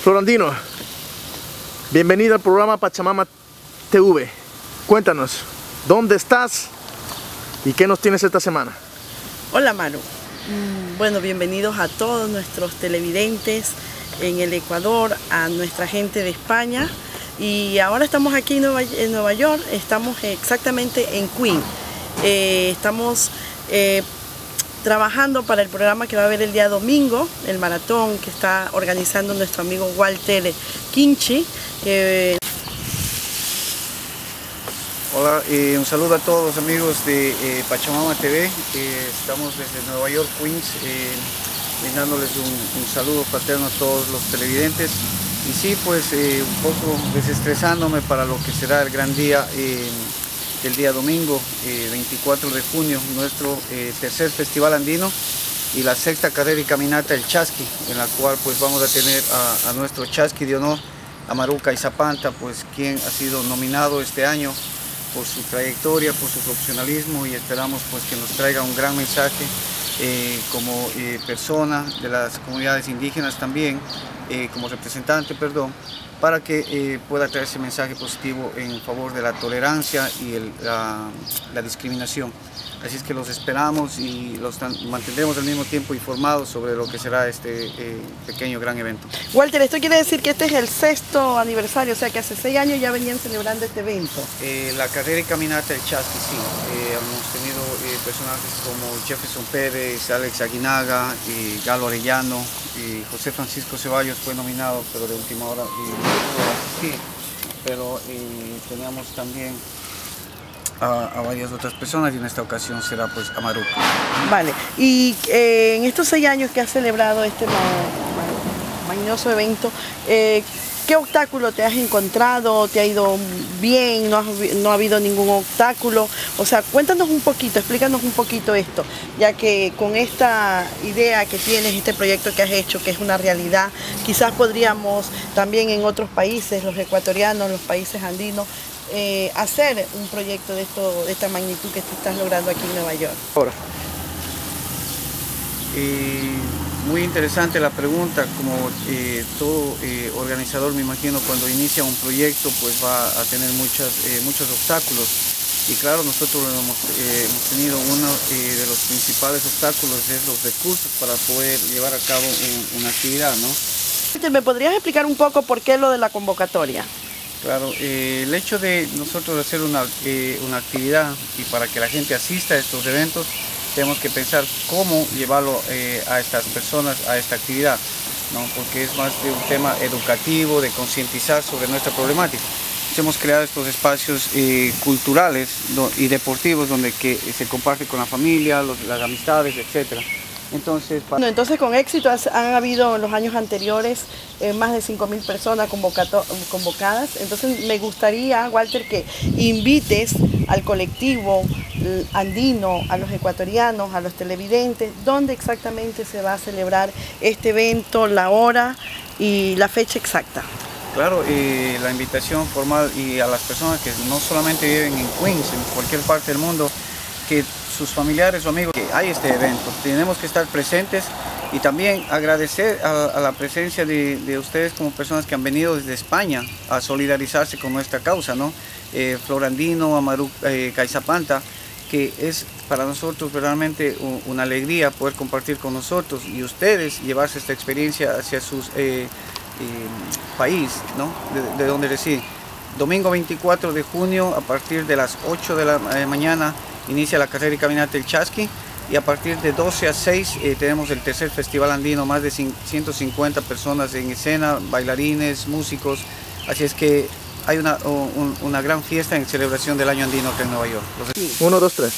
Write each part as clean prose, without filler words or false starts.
Florandino, bienvenido al programa Pachamama TV. Cuéntanos, ¿dónde estás y qué nos tienes esta semana? Hola Manu, bueno, bienvenidos a todos nuestros televidentes en el Ecuador, a nuestra gente de España, y ahora estamos aquí en Nueva York, estamos exactamente en Queens. Estamos trabajando para el programa que va a haber el día domingo, el maratón que está organizando nuestro amigo Walter Quinchi. Hola, un saludo a todos los amigos de Pachamama TV. Estamos desde Nueva York, Queens, brindándoles un saludo fraterno a todos los televidentes. Y sí, pues un poco desestresándome para lo que será el gran día el día domingo, 24 de junio, nuestro tercer festival andino y la sexta carrera y caminata El Chasqui, en la cual pues vamos a tener a nuestro Chasqui de honor, Amaru Cayzapanta, pues quien ha sido nominado este año por su trayectoria, por su profesionalismo, y esperamos pues que nos traiga un gran mensaje como persona de las comunidades indígenas también, como representante, perdón, para que pueda traer ese mensaje positivo en favor de la tolerancia y la discriminación. Así es que los esperamos y los mantendremos al mismo tiempo informados sobre lo que será este pequeño gran evento. Walter, esto quiere decir que este es el 6º aniversario, o sea que hace 6 años ya venían celebrando este evento. La carrera y caminata del Chasqui, sí. Hemos tenido personajes como Jefferson Pérez, Alex Aguinaga, Galo Arellano, y José Francisco Ceballos fue nominado, pero de última hora sí. Pero teníamos también a varias otras personas, y en esta ocasión será pues Amaru. Vale, y en estos 6 años que has celebrado este magnífico evento, ¿qué obstáculo te has encontrado? ¿Te ha ido bien? ¿No ha habido ningún obstáculo? O sea, cuéntanos un poquito, explícanos un poquito esto, ya que con esta idea que tienes, este proyecto que has hecho, que es una realidad, quizás podríamos también en otros países, los ecuatorianos, los países andinos, hacer un proyecto de esta magnitud que tú estás logrando aquí en Nueva York. Ahora, muy interesante la pregunta. Como todo organizador, me imagino, cuando inicia un proyecto pues va a tener muchos obstáculos, y claro, nosotros hemos tenido uno de los principales obstáculos es los recursos para poder llevar a cabo una actividad, ¿no? ¿Me podrías explicar un poco por qué lo de la convocatoria? Claro, el hecho de nosotros hacer una actividad, y para que la gente asista a estos eventos, tenemos que pensar cómo llevarlo a estas personas a esta actividad, ¿no? Porque es más de un tema educativo, de concientizar sobre nuestra problemática. Hemos creado estos espacios culturales y deportivos donde se comparte con la familia, las amistades, etc. Entonces con éxito han habido en los años anteriores más de 5.000 personas convocadas. Entonces me gustaría, Walter, que invites al colectivo andino, a los ecuatorianos, a los televidentes, dónde exactamente se va a celebrar este evento, la hora y la fecha exacta. Claro, la invitación formal y a las personas que no solamente viven en Queens, en cualquier parte del mundo, que sus familiares o amigos, que hay este evento, tenemos que estar presentes Y también agradecer a la presencia de ustedes como personas que han venido desde España a solidarizarse con nuestra causa, ¿no? Florandino, Amaru, Caizapanta, que es para nosotros realmente una alegría poder compartir con nosotros y ustedes llevarse esta experiencia hacia sus país, ¿no? de donde residen. Domingo 24 de junio a partir de las 8 de la mañana inicia la carrera y caminata El Chasqui, y a partir de 12 a 6 tenemos el tercer festival andino, más de 150 personas en escena, bailarines, músicos, así es que hay una gran fiesta en celebración del año andino acá en Nueva York. 1, 2, 3.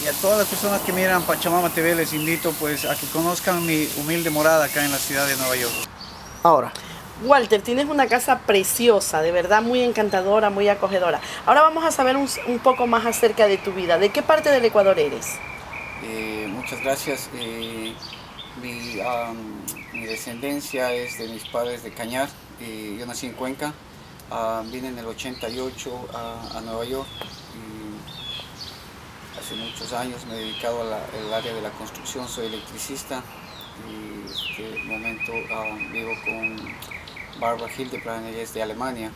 Y a todas las personas que miran Pachamama TV les invito pues a que conozcan mi humilde morada acá en la ciudad de Nueva York. Ahora, Walter, tienes una casa preciosa, de verdad muy encantadora, muy acogedora. Ahora vamos a saber un poco más acerca de tu vida. ¿De qué parte del Ecuador eres? Muchas gracias. Mi descendencia es de mis padres de Cañar. Yo nací en Cuenca. Vine en el 88 a Nueva York. Hace muchos años me he dedicado al área de la construcción, soy electricista. Y en este momento vivo con Barbara Hildebrand, ella es de Alemania,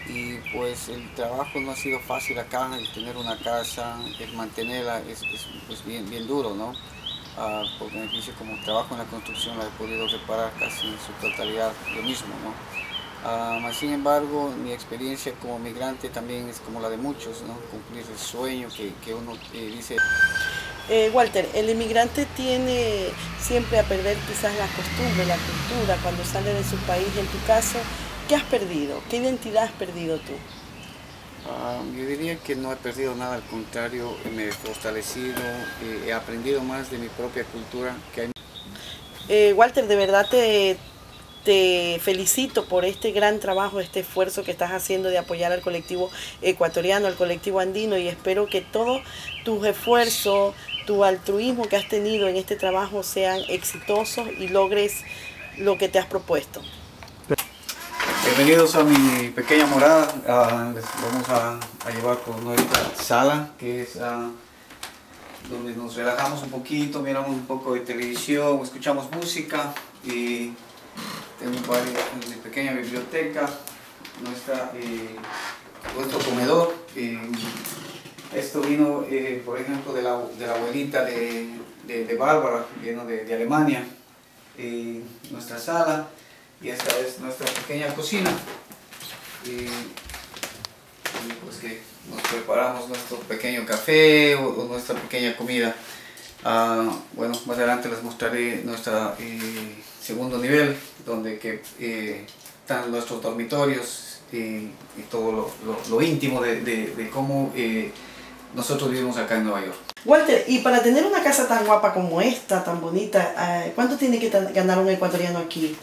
y pues el trabajo no ha sido fácil acá, el tener una casa, el mantenerla es bien duro, ¿no? Porque me dice, como trabajo en la construcción la he podido reparar casi en su totalidad yo mismo, ¿no? Sin embargo, mi experiencia como migrante también es como la de muchos, ¿no? Cumplir el sueño que uno dice. Walter, el inmigrante tiene siempre a perder quizás la costumbre, la cultura, cuando sale de su país. En tu caso, ¿qué has perdido? ¿Qué identidad has perdido tú? Yo diría que no he perdido nada, al contrario, me he fortalecido, he aprendido más de mi propia cultura. Walter, de verdad te felicito por este gran trabajo, este esfuerzo que estás haciendo de apoyar al colectivo ecuatoriano, al colectivo andino, y espero que todos tus esfuerzos, tu altruismo que has tenido en este trabajo sean exitosos y logres lo que te has propuesto. Bienvenidos a mi pequeña morada. Les vamos a llevar por nuestra sala, que es donde nos relajamos un poquito, miramos un poco de televisión, escuchamos música, y tengo mi pequeña biblioteca, nuestro comedor. Esto vino, por ejemplo, de la abuelita de Bárbara, vino de Alemania. Nuestra sala, y esta es nuestra pequeña cocina. Y pues que nos preparamos nuestro pequeño café o nuestra pequeña comida. Bueno, más adelante les mostraré nuestro segundo nivel, donde están nuestros dormitorios y todo lo íntimo de cómo nosotros vivimos acá en Nueva York. Walter, y para tener una casa tan guapa como esta, tan bonita, ¿cuánto tiene que ganar un ecuatoriano aquí?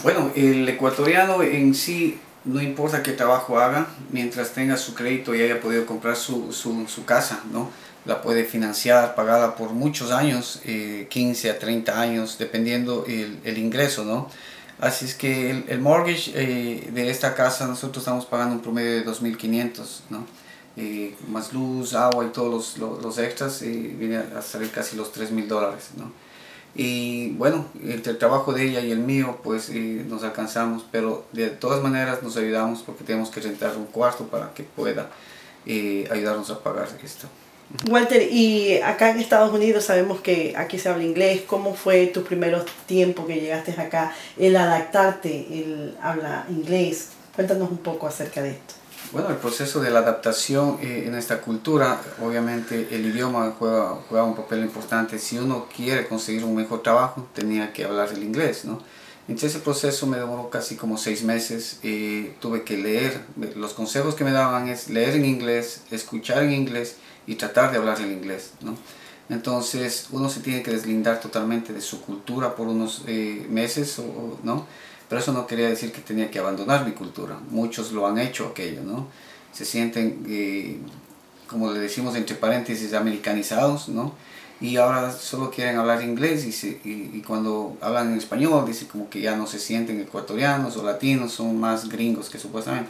Bueno, el ecuatoriano en sí, no importa qué trabajo haga, mientras tenga su crédito y haya podido comprar su casa, ¿no? La puede financiar, pagarla por muchos años, 15 a 30 años, dependiendo el ingreso, ¿no? Así es que el mortgage de esta casa nosotros estamos pagando un promedio de 2.500, ¿no? Más luz, agua y todos los extras, viene a salir casi los $3.000, ¿no? Y bueno, entre el trabajo de ella y el mío, pues nos alcanzamos, pero de todas maneras nos ayudamos porque tenemos que rentar un cuarto para que pueda ayudarnos a pagar esto. Walter, y acá en Estados Unidos sabemos que aquí se habla inglés. ¿Cómo fue tus primeros tiempos que llegaste acá, el adaptarte, el habla inglés? Cuéntanos un poco acerca de esto. Bueno, el proceso de la adaptación en esta cultura, obviamente el idioma juega un papel importante. Si uno quiere conseguir un mejor trabajo, tenía que hablar el inglés, ¿no? Entonces ese proceso me demoró casi como 6 meses. Tuve que leer, los consejos que me daban es leer en inglés, escuchar en inglés y tratar de hablar el inglés, ¿no? Entonces uno se tiene que deslindar totalmente de su cultura por unos meses, ¿no? Pero eso no quería decir que tenía que abandonar mi cultura. Muchos lo han hecho aquello, ¿no? Se sienten, como le decimos entre paréntesis, americanizados, ¿no? Y ahora solo quieren hablar inglés y cuando hablan en español dicen como que ya no se sienten ecuatorianos o latinos, son más gringos que supuestamente.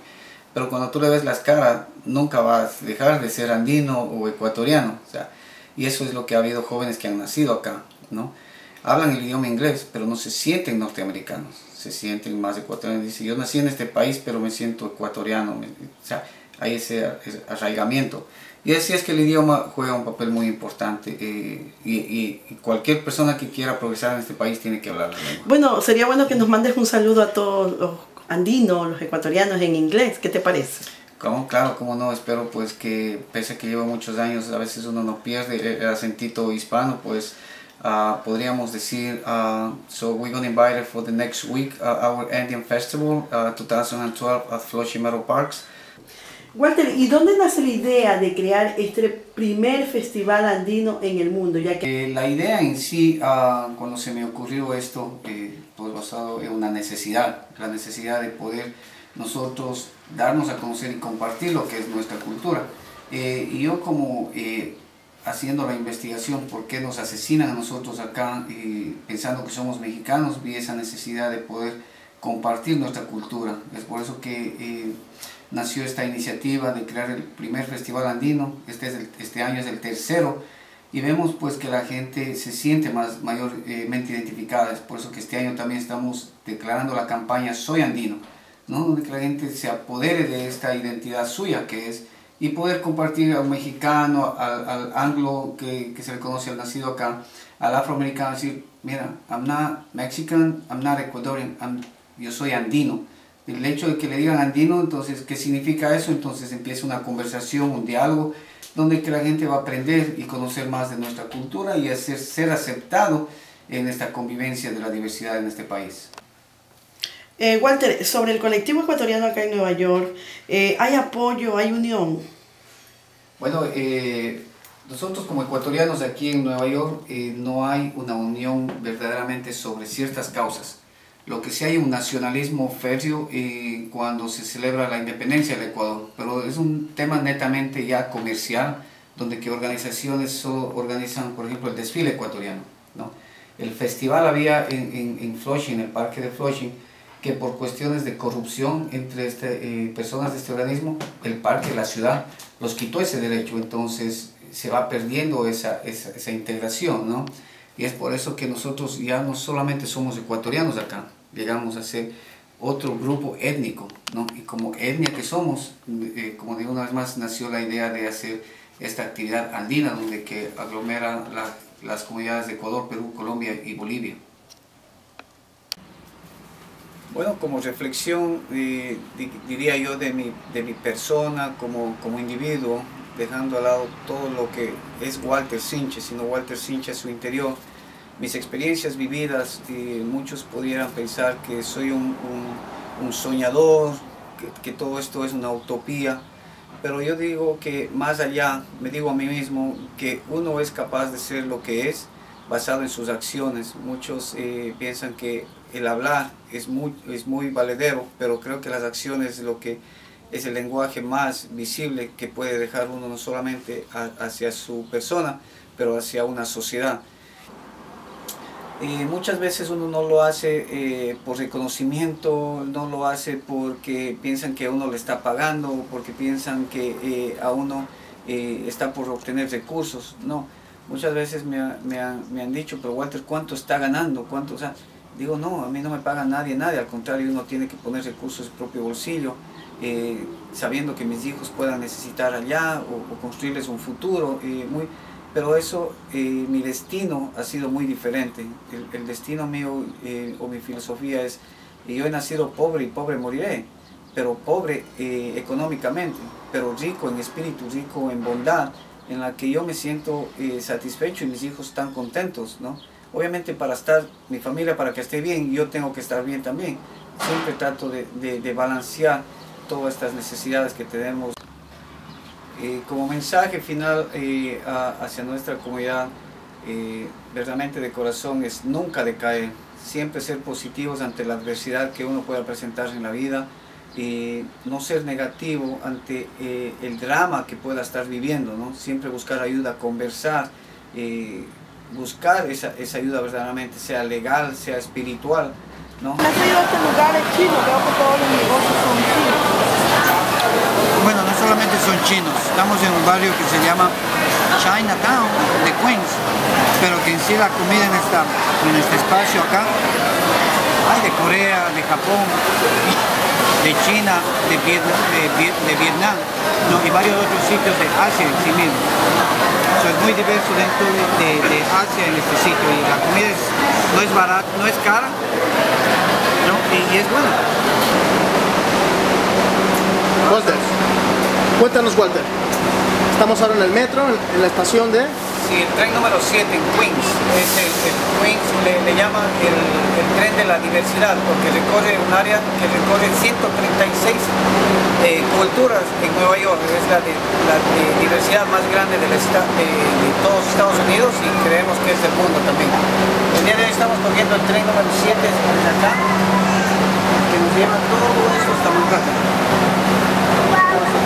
Pero cuando tú le ves las caras, nunca vas a dejar de ser andino o ecuatoriano. O sea, y eso es lo que ha habido jóvenes que han nacido acá. ¿no? Hablan el idioma inglés, pero no se sienten norteamericanos, se sienten más ecuatorianos. Dice, yo nací en este país, pero me siento ecuatoriano. O sea, hay ese arraigamiento. Y así es que el idioma juega un papel muy importante y cualquier persona que quiera progresar en este país tiene que hablar la lengua. Bueno, sería bueno que nos mandes un saludo a todos los andinos, los ecuatorianos en inglés. ¿Qué te parece? Claro, cómo no. Espero pues que, pese a que llevo muchos años, a veces uno no pierde el acentito hispano, pues podríamos decir, so we're going to invite her for the next week, our Andean Festival 2012 at Flushing Meadow Parks. Walter, ¿y dónde nace la idea de crear este primer festival andino en el mundo? Ya que La idea en sí, cuando se me ocurrió esto, pues basado en una necesidad, la necesidad de poder nosotros darnos a conocer y compartir lo que es nuestra cultura. Y yo como haciendo la investigación por qué nos asesinan a nosotros acá, pensando que somos mexicanos, vi esa necesidad de poder compartir nuestra cultura. Es por eso que nació esta iniciativa de crear el primer festival andino. Este año es el tercero y vemos pues que la gente se siente mayormente identificada. Es por eso que este año también estamos declarando la campaña Soy Andino, ¿no? Donde que la gente se apodere de esta identidad suya que es, y poder compartir al mexicano, al anglo que se le conoce al nacido acá, al afroamericano, decir, mira, I'm not Mexican, I'm not Ecuadorian, yo soy andino. El hecho de que le digan andino, entonces, ¿qué significa eso? Entonces empieza una conversación, un diálogo, donde que la gente va a aprender y conocer más de nuestra cultura y ser aceptado en esta convivencia de la diversidad en este país. Walter, sobre el colectivo ecuatoriano acá en Nueva York, ¿hay apoyo, hay unión? Bueno, nosotros como ecuatorianos aquí en Nueva York no hay una unión verdaderamente sobre ciertas causas. Lo que sí hay un nacionalismo férreo cuando se celebra la independencia del Ecuador, pero es un tema netamente ya comercial, donde que organizaciones solo organizan, por ejemplo, el desfile ecuatoriano, ¿no? El festival había en Flushing, en el parque de Flushing, que por cuestiones de corrupción entre personas de este organismo, el parque, la ciudad, los quitó ese derecho, entonces se va perdiendo esa integración, ¿no? Y es por eso que nosotros ya no solamente somos ecuatorianos acá, llegamos a ser otro grupo étnico, ¿no? Y como etnia que somos, como digo una vez más, nació la idea de hacer esta actividad andina, donde que aglomera las comunidades de Ecuador, Perú, Colombia y Bolivia. Bueno, como reflexión, diría yo, de mi persona como individuo, dejando al lado todo lo que es Walter Sinche, sino Walter Sinche a su interior, mis experiencias vividas, muchos pudieran pensar que soy un soñador, que todo esto es una utopía, pero yo digo que más allá, me digo a mí mismo, que uno es capaz de ser lo que es, basado en sus acciones. Muchos piensan que el hablar es muy valedero, pero creo que las acciones es lo que es el lenguaje más visible que puede dejar uno, no solamente hacia su persona, pero hacia una sociedad. Muchas veces uno no lo hace por reconocimiento, no lo hace porque piensan que a uno le está pagando, porque piensan que a uno está por obtener recursos. No, muchas veces me han dicho, pero Walter, ¿cuánto está ganando? ¿Cuánto? O sea, digo, no, a mí no me paga nadie, al contrario, uno tiene que poner recursos en su propio bolsillo, sabiendo que mis hijos puedan necesitar allá o construirles un futuro, pero eso, mi destino ha sido muy diferente. El destino mío o mi filosofía es, yo he nacido pobre y pobre moriré, pero pobre económicamente, pero rico en espíritu, rico en bondad, en la que yo me siento satisfecho y mis hijos están contentos, ¿no? Obviamente para estar, mi familia para que esté bien, yo tengo que estar bien también. Siempre trato de balancear todas estas necesidades que tenemos. Como mensaje final hacia nuestra comunidad, verdaderamente de corazón, es nunca decaer, siempre ser positivos ante la adversidad que uno pueda presentar en la vida, no ser negativo ante el drama que pueda estar viviendo, ¿no? Siempre buscar ayuda, conversar, buscar esa ayuda verdaderamente, sea legal, sea espiritual, ¿no? ¿Has ido a este lugar chino? Creo que todos los negocios son chinos. Bueno, no solamente son chinos, estamos en un barrio que se llama Chinatown de Queens. pero que en sí la comida en este espacio acá, hay de Corea, de Japón, de China, de Vietnam, ¿no? Y varios otros sitios de Asia en sí mismo. Es muy diverso dentro de Asia en este sitio, y la comida no es barata, no es cara, ¿no? Y es buena. Walter, cuéntanos, Walter. Estamos ahora en el metro, en la estación de... Sí, el tren número 7 en Queens. Es el Queens le llaman el tren de la diversidad, porque recorre un área que recorre 136 culturas en Nueva York. Es la diversidad más grande de todos Estados Unidos, y creemos que es del mundo también. El día de hoy estamos cogiendo el tren número 7 desde acá, que nos lleva todo esto hasta Manhattan.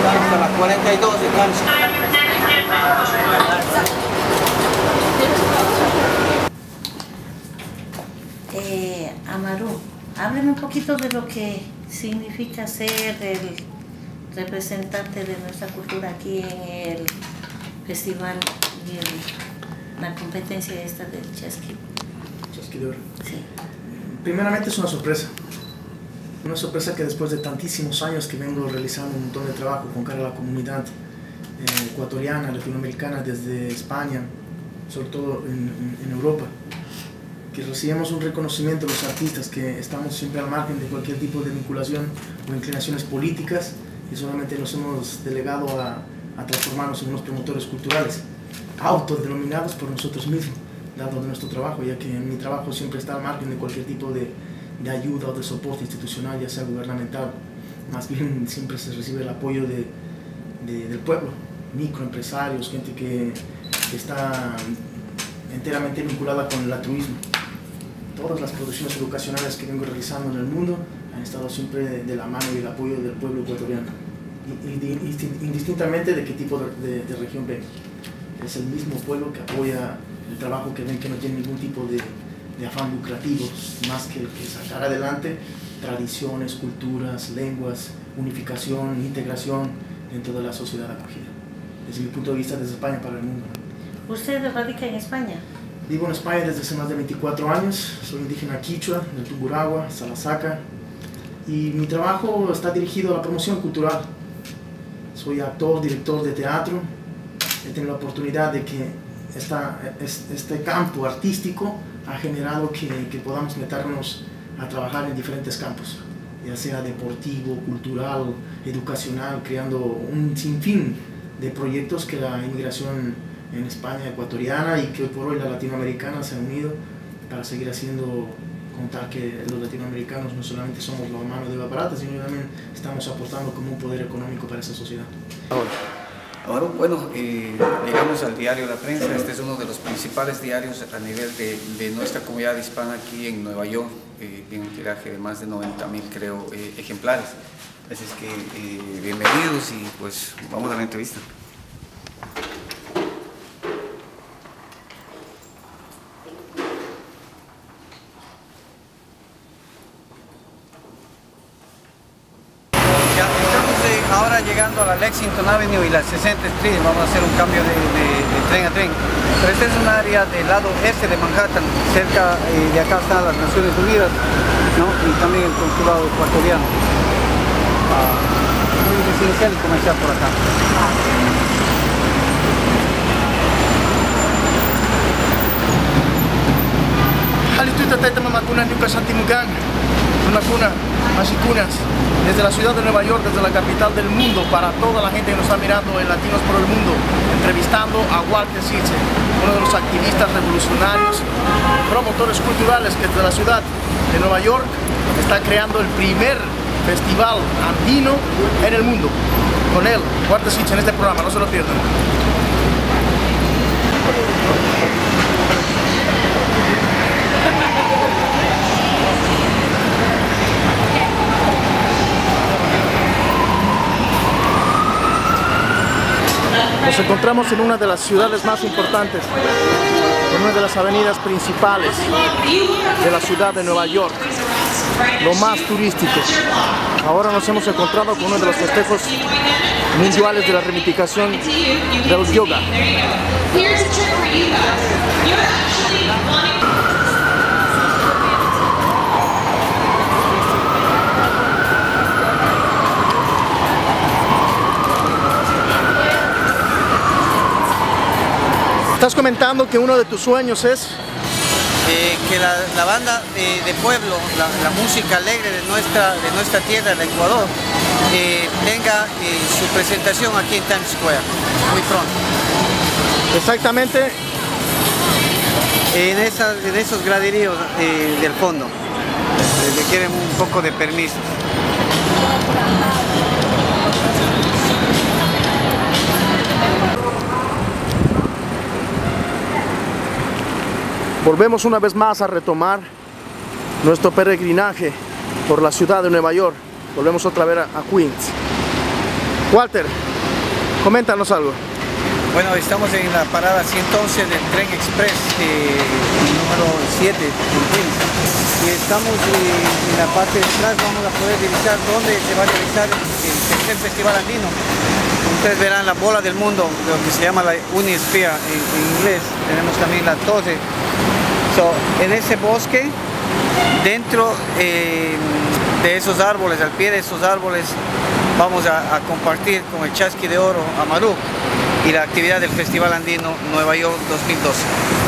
Hasta la 42 de Kansas. Amaru, hábleme un poquito de lo que significa ser el representante de nuestra cultura aquí en el festival y la competencia esta del Chasqui. Chasqui de Oro. Sí. Primeramente es una sorpresa que después de tantísimos años que vengo realizando un montón de trabajo con cara a la comunidad ecuatoriana, latinoamericana, desde España, sobre todo en Europa, que recibimos un reconocimiento los artistas que estamos siempre al margen de cualquier tipo de vinculación o inclinaciones políticas, y solamente nos hemos delegado a transformarnos en unos promotores culturales, autodenominados por nosotros mismos, dado de nuestro trabajo, ya que mi trabajo siempre está al margen de cualquier tipo de ayuda o de soporte institucional, ya sea gubernamental. Más bien siempre se recibe el apoyo del pueblo, microempresarios, gente que está enteramente vinculada con el altruismo. Todas las producciones educacionales que vengo realizando en el mundo han estado siempre de la mano y el apoyo del pueblo ecuatoriano, indistintamente de qué tipo de región venga. Es el mismo pueblo que apoya el trabajo que ven, que no tiene ningún tipo de afán lucrativo, más que sacar adelante tradiciones, culturas, lenguas, unificación, integración dentro de la sociedad acogida. Desde mi punto de vista, desde España para el mundo. ¿Usted radica en España? Vivo en España desde hace más de 24 años, soy indígena quichua, del Tungurahua, Salasaca, y mi trabajo está dirigido a la promoción cultural. Soy actor, director de teatro, he tenido la oportunidad de que este campo artístico ha generado que podamos meternos a trabajar en diferentes campos, ya sea deportivo, cultural, educacional, creando un sinfín de proyectos que la inmigración en España ecuatoriana y que hoy por hoy la latinoamericana se han unido para seguir haciendo contar que los latinoamericanos no solamente somos la mano de obra barata, sino también estamos aportando como un poder económico para esa sociedad. Ahora, bueno, llegamos al diario La Prensa. Este es uno de los principales diarios a nivel de nuestra comunidad hispana aquí en Nueva York. Tiene un tiraje de más de 90.000, creo, ejemplares. Así es que bienvenidos, y pues vamos a la entrevista. Ahora llegando a la Lexington Avenue y la 60th Street, vamos a hacer un cambio de tren a tren. Pero este es un área del lado este de Manhattan, cerca de acá están las Naciones Unidas, ¿no? Y también el consulado ecuatoriano. Muy residencial y comercial por acá. Desde la ciudad de Nueva York, desde la capital del mundo, para toda la gente que nos está mirando en Latinos por el Mundo, entrevistando a Walter Siche, uno de los activistas revolucionarios, promotores culturales que desde la ciudad de Nueva York está creando el primer festival andino en el mundo. Con él, Walter Siche, en este programa, no se lo pierdan. Nos encontramos en una de las ciudades más importantes, en una de las avenidas principales de la ciudad de Nueva York, lo más turístico. Ahora nos hemos encontrado con uno de los festejos mundiales de la reivindicación del yoga. Estás comentando que uno de tus sueños es que la banda de pueblo, la música alegre de nuestra tierra, el Ecuador, tenga su presentación aquí en Times Square muy pronto. exactamente En esos graderíos del fondo, requieren un poco de permiso. Volvemos una vez más a retomar nuestro peregrinaje por la ciudad de Nueva York. Volvemos otra vez a Queens. Walter, coméntanos algo. Bueno, estamos en la parada 111 del tren express número 7 en Queens. Y estamos en la parte de atrás, vamos a poder divisar dónde se va a realizar el tercer festival andino. Ustedes verán la bola del mundo, lo que se llama la Unisphere en inglés. Tenemos también la torre. En ese bosque, dentro de esos árboles, al pie de esos árboles, vamos a compartir con el Chasqui de Oro Amarú y la actividad del Festival Andino Nueva York 2012.